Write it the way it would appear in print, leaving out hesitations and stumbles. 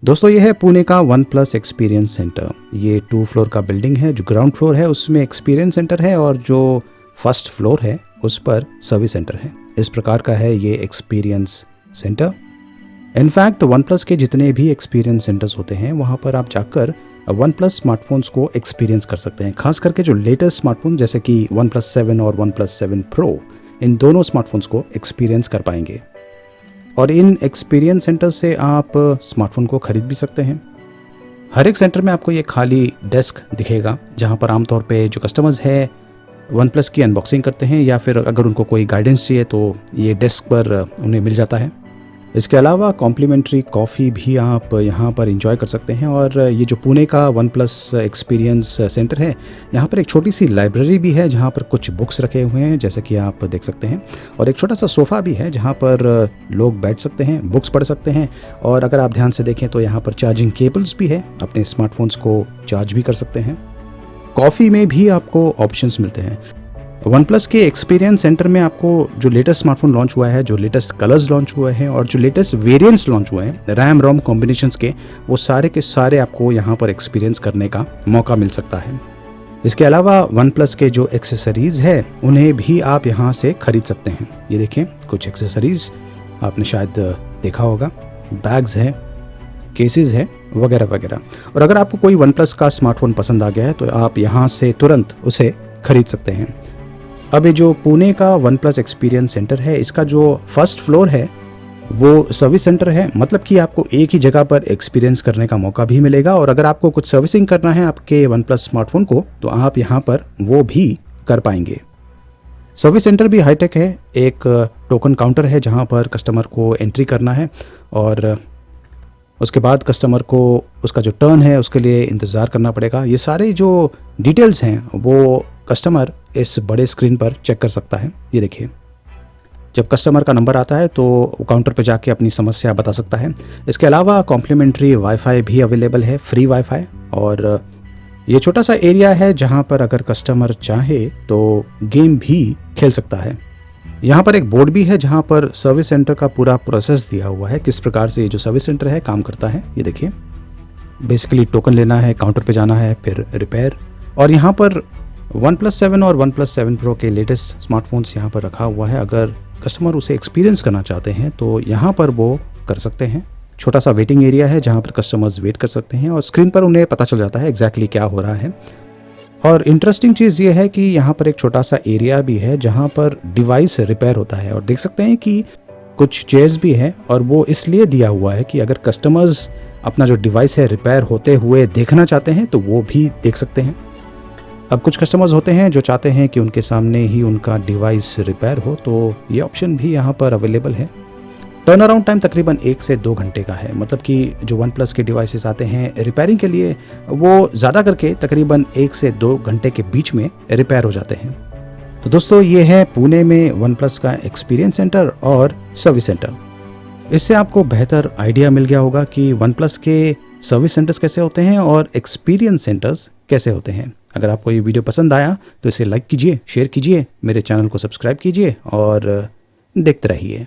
दोस्तों ये है पुणे का वन प्लस एक्सपीरियंस सेंटर। ये 2 फ्लोर का बिल्डिंग है। जो ग्राउंड फ्लोर है उसमें एक्सपीरियंस सेंटर है और जो फर्स्ट फ्लोर है उस पर सर्विस सेंटर है। इस प्रकार का है ये experience centre. In fact one plus के जितने भी एक्सपीरियंस सेंटर्स होते हैं वहाँ पर आप जाकर वन प्लस स्मार्टफोन्स को एक्सपीरियंस कर सकते हैं। खास करके जो लेटेस्ट स्मार्टफोन जैसे कि वन प्लस 7 और वन प्लस 7 प्रो, इन दोनों स्मार्टफोन्स को एक्सपीरियंस कर पाएंगे। और इन एक्सपीरियंस सेंटर से आप स्मार्टफोन को खरीद भी सकते हैं। हर एक सेंटर में आपको ये खाली डेस्क दिखेगा जहाँ पर आमतौर पे जो कस्टमर्स है वन प्लस की अनबॉक्सिंग करते हैं या फिर अगर उनको कोई गाइडेंस चाहिए तो ये डेस्क पर उन्हें मिल जाता है। इसके अलावा कॉम्प्लीमेंट्री कॉफ़ी भी आप यहाँ पर एंजॉय कर सकते हैं। और ये जो पुणे का वन प्लस एक्सपीरियंस सेंटर है, यहाँ पर एक छोटी सी लाइब्रेरी भी है जहाँ पर कुछ बुक्स रखे हुए हैं जैसे कि आप देख सकते हैं। और एक छोटा सा सोफ़ा भी है जहाँ पर लोग बैठ सकते हैं, बुक्स पढ़ सकते हैं। और अगर आप ध्यान से देखें तो यहाँ पर चार्जिंग केबल्स भी है, अपने स्मार्टफोन्स को चार्ज भी कर सकते हैं। कॉफ़ी में भी आपको ऑप्शंस मिलते हैं। वन प्लस के एक्सपीरियंस सेंटर में आपको जो लेटेस्ट स्मार्टफोन लॉन्च हुआ है, जो लेटेस्ट कलर्स लॉन्च हुए हैं और जो लेटेस्ट वेरिएंट्स लॉन्च हुए हैं रैम रोम कॉम्बिनेशंस के, वो सारे के सारे आपको यहाँ पर एक्सपीरियंस करने का मौका मिल सकता है। इसके अलावा वन प्लस के जो एक्सेसरीज़ है उन्हें भी आप यहाँ से खरीद सकते हैं। ये देखें कुछ एक्सेसरीज़ आपने शायद देखा होगा, बैग्स हैं, केसेस है वगैरह वगैरह। और अगर आपको कोई वन प्लस का स्मार्टफोन पसंद आ गया है तो आप यहाँ से तुरंत उसे खरीद सकते हैं। अब ये जो पुणे का वन प्लस एक्सपीरियंस सेंटर है, इसका जो फर्स्ट फ्लोर है वो सर्विस सेंटर है। मतलब कि आपको एक ही जगह पर एक्सपीरियंस करने का मौका भी मिलेगा। और अगर आपको कुछ सर्विसिंग करना है आपके वन प्लस स्मार्टफोन को तो आप यहाँ पर वो भी कर पाएंगे। सर्विस सेंटर भी हाईटेक है। एक टोकन काउंटर है जहाँ पर कस्टमर को एंट्री करना है और उसके बाद कस्टमर को उसका जो टर्न है उसके लिए इंतज़ार करना पड़ेगा। ये सारे जो डिटेल्स हैं वो कस्टमर इस बड़े स्क्रीन पर चेक कर सकता है। ये देखिए, जब कस्टमर का नंबर आता है तो काउंटर पर जाके अपनी समस्या बता सकता है। इसके अलावा कॉम्प्लीमेंट्री वाईफाई भी अवेलेबल है, फ्री वाईफाई। और ये छोटा सा एरिया है जहाँ पर अगर कस्टमर चाहे तो गेम भी खेल सकता है। यहाँ पर एक बोर्ड भी है जहाँ पर सर्विस सेंटर का पूरा प्रोसेस दिया हुआ है, किस प्रकार से ये जो सर्विस सेंटर है काम करता है। ये देखिए, बेसिकली टोकन लेना है, काउंटर पे जाना है, फिर रिपेयर। और यहाँ पर वन प्लस 7 और वन प्लस 7 प्रो के लेटेस्ट स्मार्टफोन्स यहाँ पर रखा हुआ है। अगर कस्टमर उसे एक्सपीरियंस करना चाहते हैं तो यहाँ पर वो कर सकते हैं। छोटा सा वेटिंग एरिया है जहाँ पर कस्टमर्स वेट कर सकते हैं और स्क्रीन पर उन्हें पता चल जाता है एग्जैक्टली क्या हो रहा है। और इंटरेस्टिंग चीज़ ये है कि यहाँ पर एक छोटा सा एरिया भी है जहाँ पर डिवाइस रिपेयर होता है। और देख सकते हैं कि कुछ चेयर्स भी है और वो इसलिए दिया हुआ है कि अगर कस्टमर्स अपना जो डिवाइस है रिपेयर होते हुए देखना चाहते हैं तो वो भी देख सकते हैं। अब कुछ कस्टमर्स होते हैं जो चाहते हैं कि उनके सामने ही उनका डिवाइस रिपेयर हो, तो ये ऑप्शन भी यहाँ पर अवेलेबल है। टर्न अराउंड टाइम तकरीबन 1 से 2 घंटे का है। मतलब कि जो वन प्लस के डिवाइसेस आते हैं रिपेयरिंग के लिए वो ज़्यादा करके तकरीबन 1 से 2 घंटे के बीच में रिपेयर हो जाते हैं। तो दोस्तों ये है पुणे में वन प्लस का एक्सपीरियंस सेंटर और सर्विस सेंटर। इससे आपको बेहतर आइडिया मिल गया होगा कि वन प्लस के सर्विस सेंटर्स कैसे होते हैं और एक्सपीरियंस सेंटर्स कैसे होते हैं। अगर आपको ये वीडियो पसंद आया तो इसे लाइक कीजिए, शेयर कीजिए, मेरे चैनल को सब्सक्राइब कीजिए और देखते रहिए।